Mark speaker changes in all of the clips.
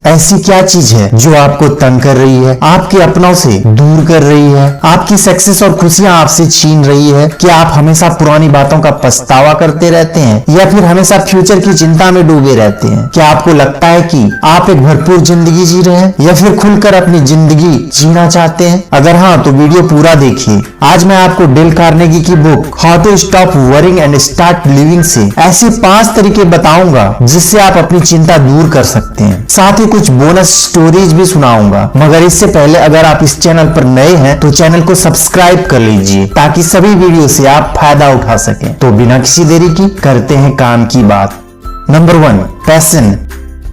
Speaker 1: ऐसी क्या चीज है जो आपको तंग कर रही है, आपके अपनों से दूर कर रही है, आपकी सक्सेस और खुशियां आपसे छीन रही है? क्या आप हमेशा पुरानी बातों का पछतावा करते रहते हैं या फिर हमेशा फ्यूचर की चिंता में डूबे रहते हैं? क्या आपको लगता है कि आप एक भरपूर जिंदगी जी रहे हैं या फिर खुलकर अपनी जिंदगी जीना चाहते हैं? अगर हाँ तो वीडियो पूरा देखिए। आज मैं आपको डेल कार्नेगी की book how to stop worrying and start living से ऐसे 5 तरीके बताऊंगा जिससे आप अपनी चिंता दूर कर सकते हैं। साथ ही कुछ बोनस स्टोरीज भी सुनाऊंगा। मगर इससे पहले अगर आप इस चैनल पर नए हैं तो चैनल को सब्सक्राइब कर लीजिए ताकि सभी वीडियो से आप फायदा उठा सकें। तो बिना किसी देरी की करते हैं काम की बात। Number 1, passion.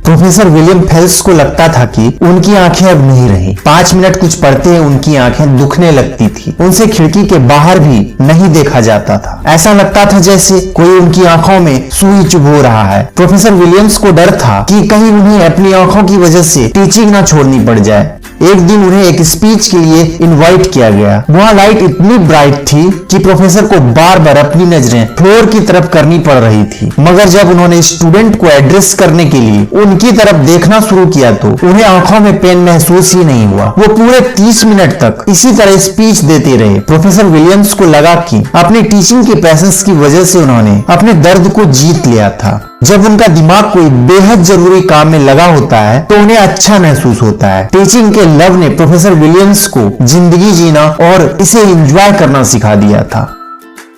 Speaker 1: Professor William Phelps को लगता था कि उनकी आंखें अब नहीं रही। 5 मिनट कुछ पढ़ते ही उनकी आंखें दुखने लगती थी। उनसे खिड़की के बाहर भी नहीं देखा जाता था। ऐसा लगता था जैसे कोई उनकी आंखों में सुई चुभो रहा है। प्रोफेसर विलियम्स को डर था कि कहीं उन्हें अपनी आंखों की वजह से टीचिंग ना छोड़नी पड़ जाए। एक दिन उन्हें एक स्पीच के लिए इनवाइट किया गया। वहाँ लाइट इतनी ब्राइट थी कि प्रोफेसर को बार बार अपनी नजरें फ्लोर की तरफ करनी पड़ रही थी। मगर जब उन्होंने स्टूडेंट को एड्रेस करने के लिए उनकी तरफ देखना शुरू किया तो उन्हें आंखों में पेन महसूस ही नहीं हुआ। वो पूरे 30 मिनट तक इसी तरह स्पीच देते रहे। प्रोफेसर विलियम्स को लगा कि अपनी टीचिंग के पैशंस की वजह से उन्होंने अपने दर्द को जीत लिया था। जब उनका दिमाग कोई बेहद जरूरी काम में लगा होता है तो उन्हें अच्छा महसूस होता है। टीचिंग के लव ने प्रोफेसर विलियम्स को जिंदगी जीना और इसे एंजॉय करना सिखा दिया था।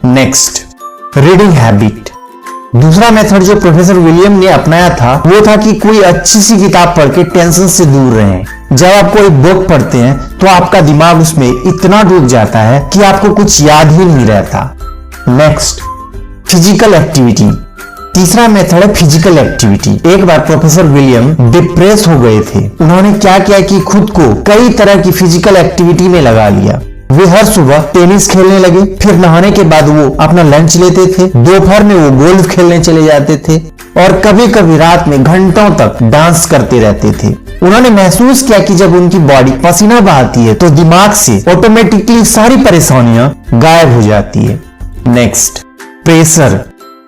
Speaker 1: Next, reading habit. दूसरा मेथड जो प्रोफेसर विलियम ने अपनाया था वो था कि कोई अच्छी सी किताब पढ़ के टेंशन से दूर रहें। जब आप कोई बुक पढ़ते हैं तो आपका दिमाग उसमें इतना डूब जाता है कि आपको कुछ याद ही नहीं रहता। Next, physical activity. तीसरा मेथड है फिजिकल एक्टिविटी। एक बार प्रोफेसर विलियम डिप्रेस हो गए थे। उन्होंने क्या किया कि खुद को कई तरह की फिजिकल एक्टिविटी में लगा लिया। वे हर सुबह टेनिस खेलने लगे, फिर नहाने के बाद वो अपना लंच लेते थे, दोपहर में वो गोल्फ खेलने चले जाते थे और कभी कभी रात में घंटों तक डांस करते रहते थे। उन्होंने महसूस किया कि जब उनकी बॉडी पसीना बहाती है तो दिमाग से ऑटोमेटिकली सारी परेशानियां गायब हो जाती है। Next, pressure.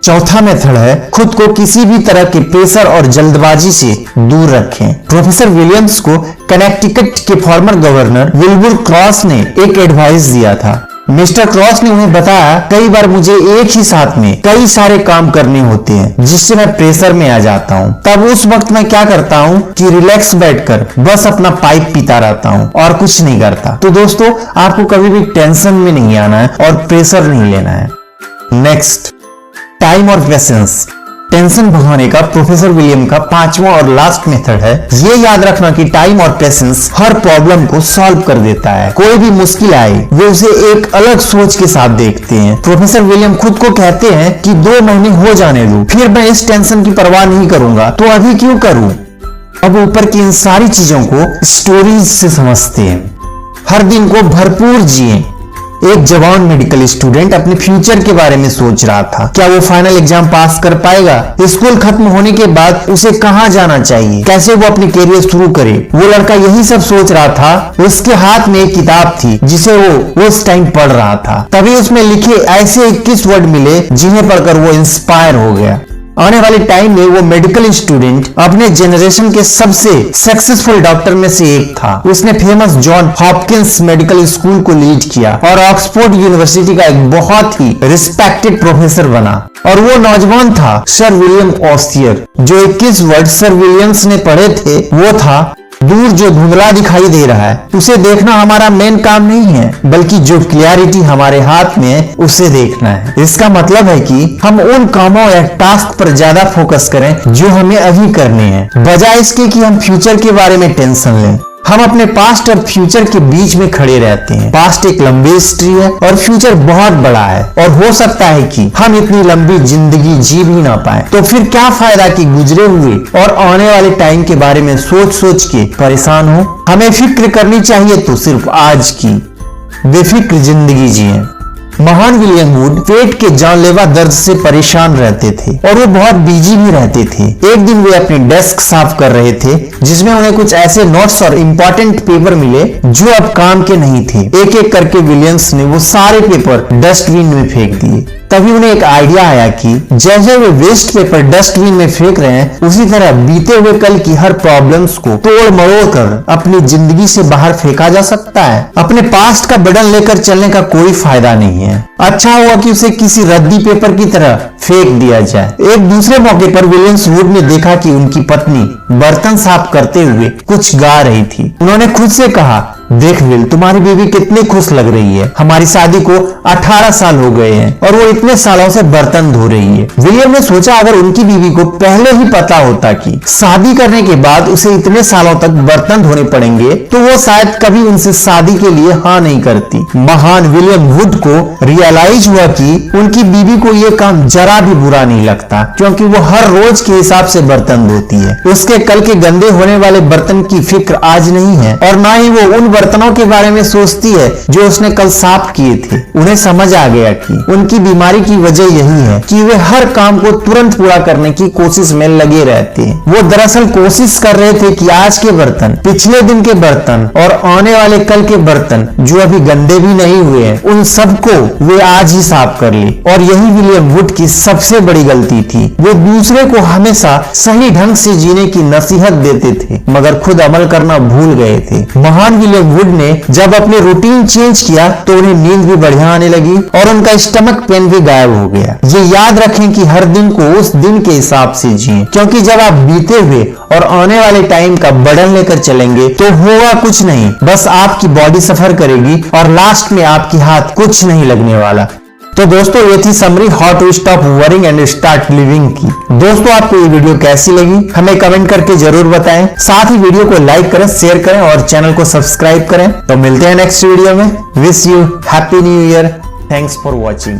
Speaker 1: चौथा मेथड है खुद को किसी भी तरह के प्रेशर और जल्दबाजी से दूर रखें। प्रोफेसर विलियम्स को कनेक्टिकट के फॉर्मर गवर्नर विल्बुर क्रॉस ने एक एडवाइस दिया था। मिस्टर क्रॉस ने उन्हें बताया, कई बार मुझे एक ही साथ में कई सारे काम करने होते हैं जिससे मैं प्रेशर में आ जाता हूँ। तब उस वक्त मैं क्या करता हूँ कि रिलैक्स बैठकर बस अपना पाइप पीता रहता हूँ और कुछ नहीं करता। तो दोस्तों, आपको कभी भी टेंशन में नहीं आना है और प्रेशर नहीं लेना है। नेक्स्ट, टाइम और पेशेंस। टेंशन भगाने का प्रोफेसर विलियम का 5वां और लास्ट मेथड है ये याद रखना कि टाइम और पेशेंस हर प्रॉब्लम को सॉल्व कर देता है। कोई भी मुश्किल आए वे उसे एक अलग सोच के साथ देखते हैं। प्रोफेसर विलियम खुद को कहते हैं कि 2 महीने हो जाने दो, फिर मैं इस टेंशन की परवाह नहीं करूंगा, तो अभी क्यों करूं। अब ऊपर की इन सारी चीजों को स्टोरीज से समझते हैं। हर दिन को भरपूर जिए। एक जवान मेडिकल स्टूडेंट अपने फ्यूचर के बारे में सोच रहा था। क्या वो फाइनल एग्जाम पास कर पाएगा? स्कूल खत्म होने के बाद उसे कहाँ जाना चाहिए? कैसे वो अपनी करियर शुरू करे? वो लड़का यही सब सोच रहा था। उसके हाथ में एक किताब थी जिसे वो उस टाइम पढ़ रहा था। तभी उसमें लिखे ऐसे 21 वर्ड मिले जिन्हें पढ़कर वो इंस्पायर हो गया। आने वाले टाइम में वो मेडिकल स्टूडेंट अपने जनरेशन के सबसे सक्सेसफुल डॉक्टर में से एक था। उसने famous John Hopkins medical school को लीड किया और ऑक्सफोर्ड यूनिवर्सिटी का एक बहुत ही रिस्पेक्टेड प्रोफेसर बना। और वो नौजवान था सर विलियम ओस्टियर। जो 21 वर्ड सर विलियम्स ने पढ़े थे वो था, दूर जो धुंधला दिखाई दे रहा है उसे देखना हमारा मेन काम नहीं है, बल्कि जो क्लियरिटी हमारे हाथ में है उसे देखना है। इसका मतलब है कि हम उन कामों या टास्क पर ज्यादा फोकस करें जो हमें अभी करने हैं, बजाय इसके कि हम फ्यूचर के बारे में टेंशन लें। हम अपने पास्ट और फ्यूचर के बीच में खड़े रहते हैं। पास्ट एक लंबी हिस्ट्री है और फ्यूचर बहुत बड़ा है और हो सकता है कि हम इतनी लंबी जिंदगी जी भी ना पाए। तो फिर क्या फायदा कि गुजरे हुए और आने वाले टाइम के बारे में सोच सोच के परेशान हो। हमें फिक्र करनी चाहिए तो सिर्फ आज की। बेफिक्र जिंदगी जिए। महान विलियम वुड पेट के जानलेवा दर्द से परेशान रहते थे और वो बहुत बिजी भी रहते थे। एक दिन वे अपनी डेस्क साफ कर रहे थे जिसमें उन्हें कुछ ऐसे नोट्स और इम्पोर्टेंट पेपर मिले जो अब काम के नहीं थे। एक एक करके विलियम्स ने वो सारे पेपर डस्टबिन में फेंक दिए। तभी उन्हें एक आइडिया आया कि जैसे वे वेस्ट पेपर डस्टबिन में फेंक रहे हैं, उसी तरह बीते हुए कल की हर प्रॉब्लम्स को तोड़ मरोड़ कर अपनी जिंदगी से बाहर फेंका जा सकता है। अपने पास्ट का बर्डन लेकर चलने का कोई फायदा नहीं है। अच्छा हुआ कि उसे किसी रद्दी पेपर की तरह फेंक दिया जाए। एक दूसरे मौके पर विलियम्स वुड ने देखा कि उनकी पत्नी बर्तन साफ करते हुए कुछ गा रही थी। उन्होंने खुद से कहा, देख विल, तुम्हारी बीवी कितनी खुश लग रही है। हमारी शादी को 18 साल हो गए हैं और वो इतने सालों से बर्तन धो रही है। विलियम ने सोचा अगर उनकी बीवी को पहले ही पता होता कि शादी करने के बाद उसे इतने सालों तक बर्तन धोने पड़ेंगे तो वो शायद कभी उनसे शादी के लिए हाँ नहीं करती। महान विलियम वुड को रियलाइज हुआ कि उनकी बीवी को ये काम जरा भी बुरा नहीं लगता, क्योंकि वो हर रोज के हिसाब से बर्तन धोती है। उसके कल के गंदे होने वाले बर्तन की फिक्र आज नहीं है और ना ही वो उन बर्तनों के बारे में सोचती है जो उसने कल साफ किए थे। उन्हें समझ आ गया कि उनकी बीमारी की वजह यही है कि वे हर काम को तुरंत पूरा करने की कोशिश में लगे रहते हैं। वो दरअसल कोशिश कर रहे थे कि आज के बर्तन, पिछले दिन के बर्तन और आने वाले कल के बर्तन जो अभी गंदे भी नहीं हुए हैं, उन सबको वे आज ही साफ कर ले। और यही विलियम वुड की सबसे बड़ी गलती थी। वे दूसरे को हमेशा सही ढंग से जीने की नसीहत देते थे मगर खुद अमल करना भूल गए थे। महान विलियम वुड ने जब अपने रूटीन चेंज किया तो उन्हें नींद भी बढ़िया आने लगी और उनका स्टमक पेन भी गायब हो गया। ये याद रखें कि हर दिन को उस दिन के हिसाब से जिएं, क्योंकि जब आप बीते हुए और आने वाले टाइम का बर्डन लेकर चलेंगे तो होगा कुछ नहीं, बस आपकी बॉडी सफर करेगी और लास्ट में आपके हाथ कुछ नहीं लगने वाला। तो दोस्तों, ये थी summary how to stop worrying and start living की। दोस्तों, आपको ये वीडियो कैसी लगी हमें कमेंट करके जरूर बताएं। साथ ही वीडियो को लाइक करें, शेयर करें और चैनल को सब्सक्राइब करें। तो मिलते हैं नेक्स्ट वीडियो में। Wish you happy new year. Thanks for watching.